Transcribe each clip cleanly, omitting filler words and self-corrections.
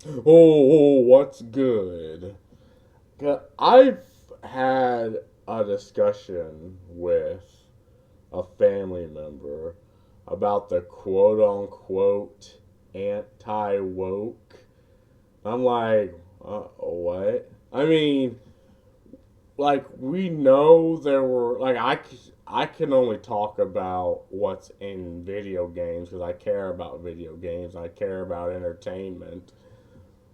What's good? I've had a discussion with a family member about the quote unquote anti woke. I'm like, what? I mean, like, we know there were, like, I can only talk about what's in video games because I care about video games, I care about entertainment.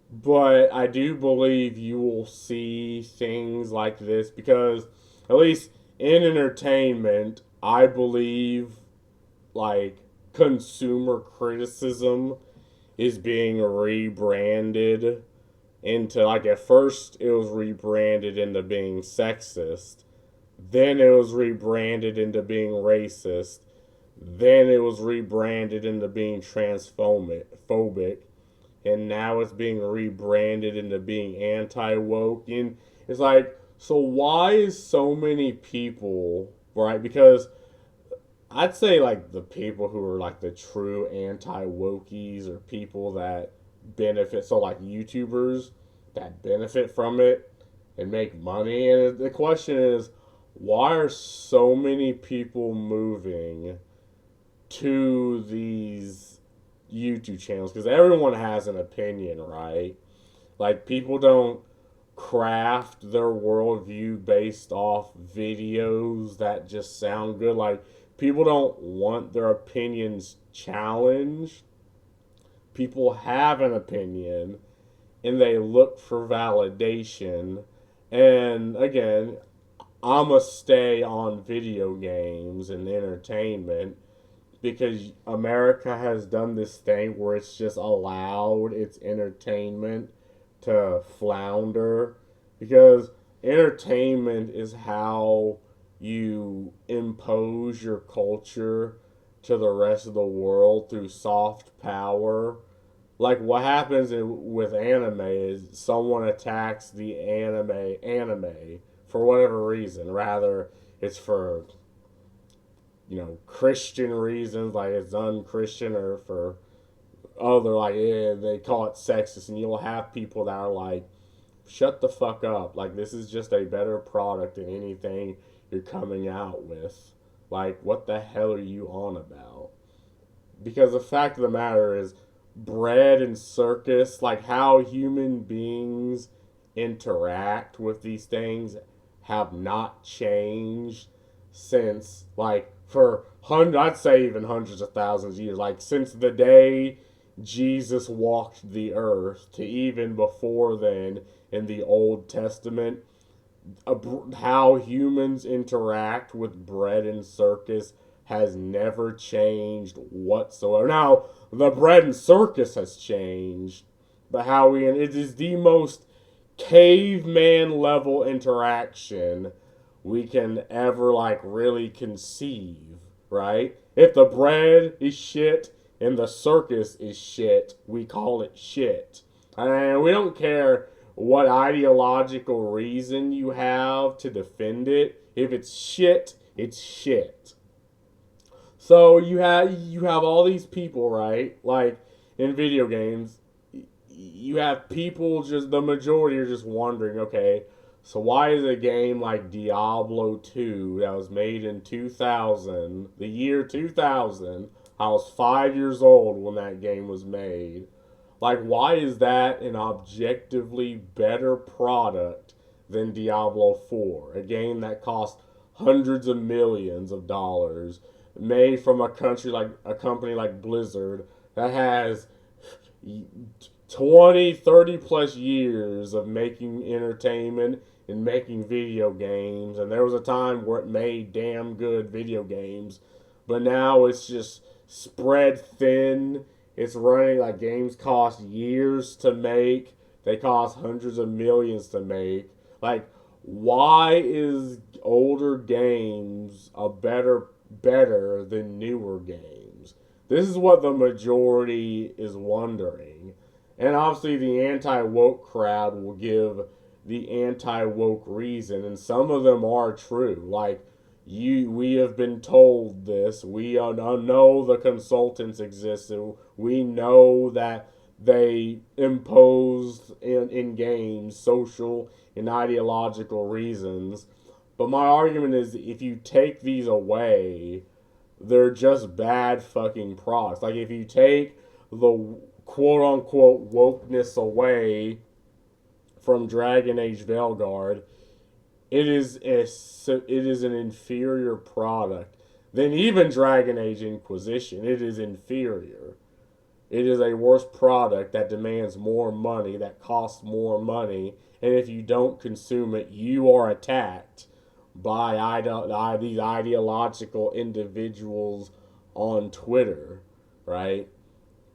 But I do believe you will see things like this because, at least in entertainment, I believe like consumer criticism is being rebranded into, like, at first it was rebranded into being sexist, then it was rebranded into being racist, then it was rebranded into being transphobic, and now it's being rebranded into being anti woke. And it's like, so why is so many people, right? Because I'd say like the people who are like the true anti wokies are people that benefit. So like YouTubers that benefit from it and make money. And the question is, why are so many people moving to these YouTube channels? Because everyone has an opinion, right? Like, people don't craft their worldview based off videos that just sound good. Like, people don't want their opinions challenged. People have an opinion and they look for validation. And again, I'm a stay on video games and entertainment because America has done this thing where it's just allowed its entertainment to flounder, because entertainment is how you impose your culture to the rest of the world through soft power. Like, what happens with anime is someone attacks the anime for whatever reason. Rather, it's for, Christian reasons, like it's unchristian, or for other, like, yeah, they call it sexist, and you'll have people that are like, shut the fuck up. Like, this is just a better product than anything you're coming out with. Like, what the hell are you on about? Because the fact of the matter is, bread and circus, like how human beings interact with these things, have not changed since, like, for I'd say even hundreds of thousands of years, like since the day Jesus walked the earth to even before then in the Old Testament. How humans interact with bread and circus has never changed whatsoever. Now, the bread and circus has changed, but it is the most caveman level interaction we can ever, like, really conceive, right? If the bread is shit and the circus is shit, we call it shit. And we don't care what ideological reason you have to defend it. If it's shit, it's shit. So you have all these people, right? Like, in video games, you have people, just the majority are just wondering, okay, so why is a game like Diablo 2 that was made in 2000, the year 2000, I was 5 years old when that game was made. Like, why is that an objectively better product than Diablo 4? A game that cost hundreds of millions of dollars, made from a company like Blizzard that has 20, 30 plus years of making entertainment and making video games. And there was a time where it made damn good video games, but now it's just spread thin. It's running, like, games cost years to make, they cost hundreds of millions to make. Like, why is older games better than newer games? This is what the majority is wondering. And obviously, the anti woke crowd will give the anti woke reason, and some of them are true. Like, we have been told this. We know the consultants exist. We know that they imposed in games social and ideological reasons. But my argument is if you take these away, they're just bad fucking products. Like if you take the quote unquote wokeness away from Dragon Age Veilguard, it is an inferior product than even Dragon Age Inquisition. It is inferior. It is a worse product that demands more money, that costs more money, and if you don't consume it, you are attacked by these ideological individuals on Twitter, right?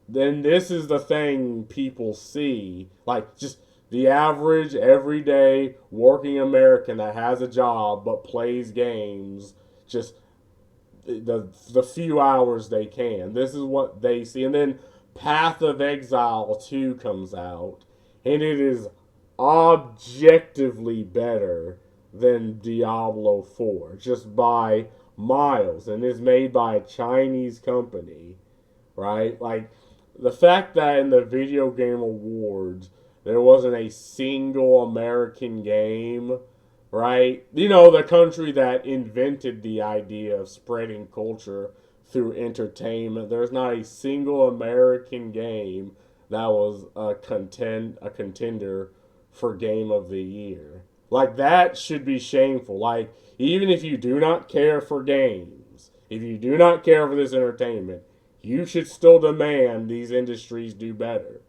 Then this is the thing people see. Like, just the average, everyday, working American that has a job but plays games, just the few hours they can. This is what they see. And then Path of Exile 2 comes out, and it is objectively better than Diablo 4, just by miles, and is made by a Chinese company, right? Like, the fact that in the Video Game Awards there wasn't a single American game, right? You know, the country that invented the idea of spreading culture through entertainment. There's not a single American game that was a contender for Game of the Year. Like that should be shameful. Like even if you do not care for games, if you do not care for this entertainment, you should still demand these industries do better.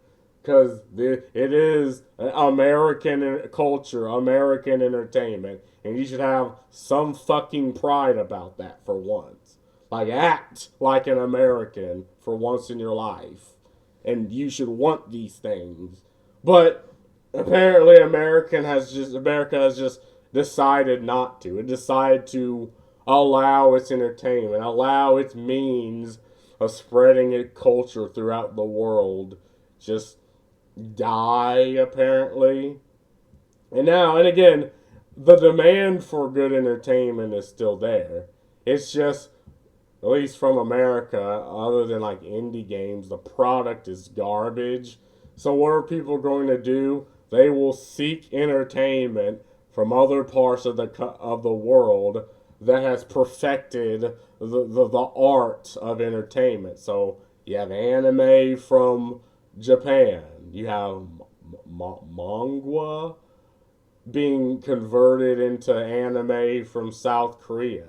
Because it is American culture, American entertainment, and you should have some fucking pride about that for once. Like, act like an American for once in your life. And you should want these things. But apparently America has just decided not to. It decided to allow its entertainment, allow its means of spreading its culture throughout the world just die, apparently. And again, the demand for good entertainment is still there. It's just, at least from America, other than like indie games, the product is garbage. So what are people going to do? They will seek entertainment from other parts of the world that has perfected the art of entertainment. So you have anime from Japan. You have manga being converted into anime from South Korea.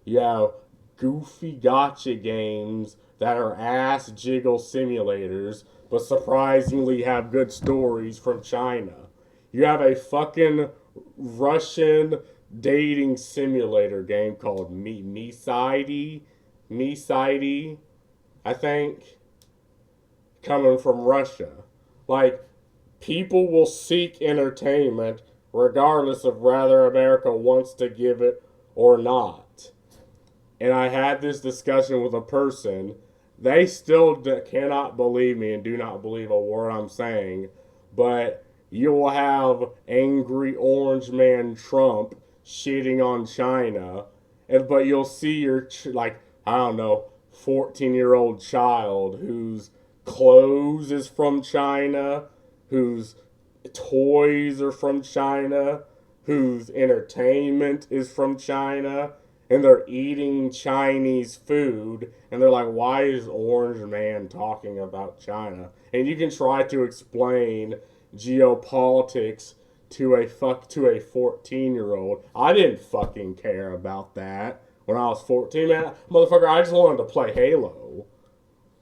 You have goofy gotcha games that are ass jiggle simulators, but surprisingly have good stories from China. You have a fucking Russian dating simulator game called Miside, I think, coming from Russia. Like, people will seek entertainment regardless of whether America wants to give it or not. And I had this discussion with a person. They still cannot believe me and do not believe a word I'm saying. But you will have angry orange man Trump shitting on China. But you'll see your, like, I don't know, 14-year-old child whose clothes is from China, whose toys are from China, whose entertainment is from China, and they're eating Chinese food, and they're like, why is Orange Man talking about China? And you can try to explain geopolitics to a 14-year-old. I didn't fucking care about that when I was 14, man. Motherfucker, I just wanted to play Halo.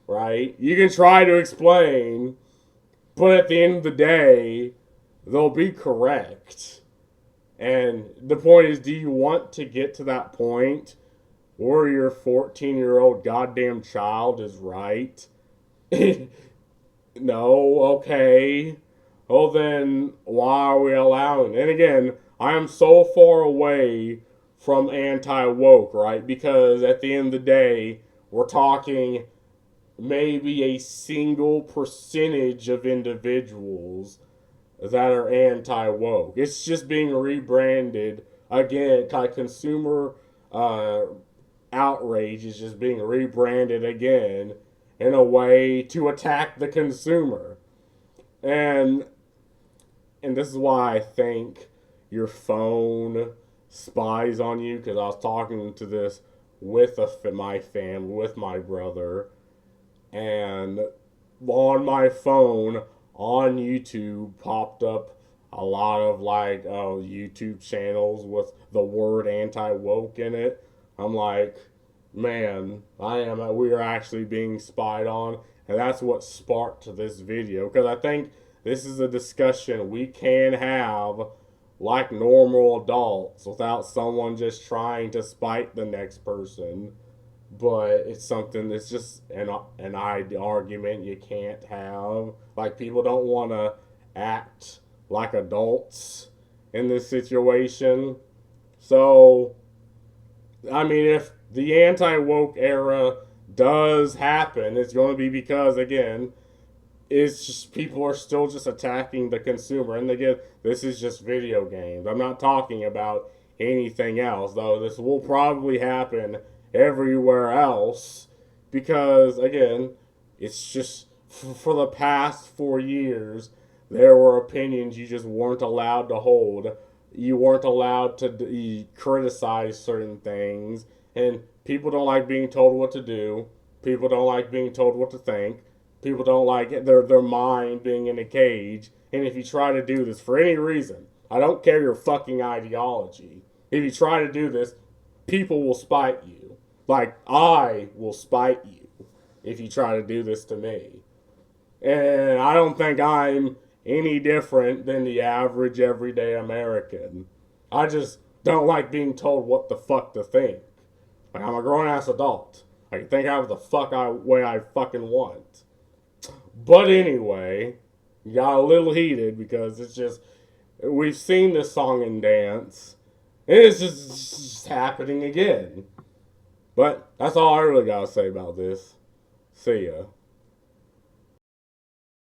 Right? You can try to explain, but at the end of the day, they'll be correct. And the point is, do you want to get to that point where your 14-year-old goddamn child is right? No, okay. Well then, why are we allowing it? And again, I am so far away from anti-woke, right? Because at the end of the day, we're talking maybe a single percentage of individuals that are anti-woke. It's just being rebranded again. Consumer outrage is just being rebranded again in a way to attack the consumer. And this is why I think your phone spies on you, because I was talking to this with my family, with my brother, and on my phone on YouTube popped up a lot of like YouTube channels with the word anti woke in it. I'm like, man, we are actually being spied on, and that's what sparked this video, because I think this is a discussion we can have like normal adults without someone just trying to spite the next person. But it's something that's just an argument you can't have. Like, people don't want to act like adults in this situation. So, I mean, if the anti woke era does happen, it's going to be because, again, it's just people are still just attacking the consumer. And again, this is just video games. I'm not talking about anything else, though this will probably happen everywhere else because, again, it's just for the past 4 years, there were opinions you just weren't allowed to hold. You weren't allowed to criticize certain things, and people don't like being told what to do. People don't like being told what to think. People don't like their mind being in a cage. And if you try to do this for any reason, I don't care your fucking ideology. If you try to do this, people will spite you. Like, I will spite you if you try to do this to me. And I don't think I'm any different than the average everyday American. I just don't like being told what the fuck to think. Like, I'm a grown ass adult. I can think out the way I fucking want. But anyway, got a little heated because it's just, we've seen this song and dance, and it's just happening again. But that's all I really gotta say about this. See ya.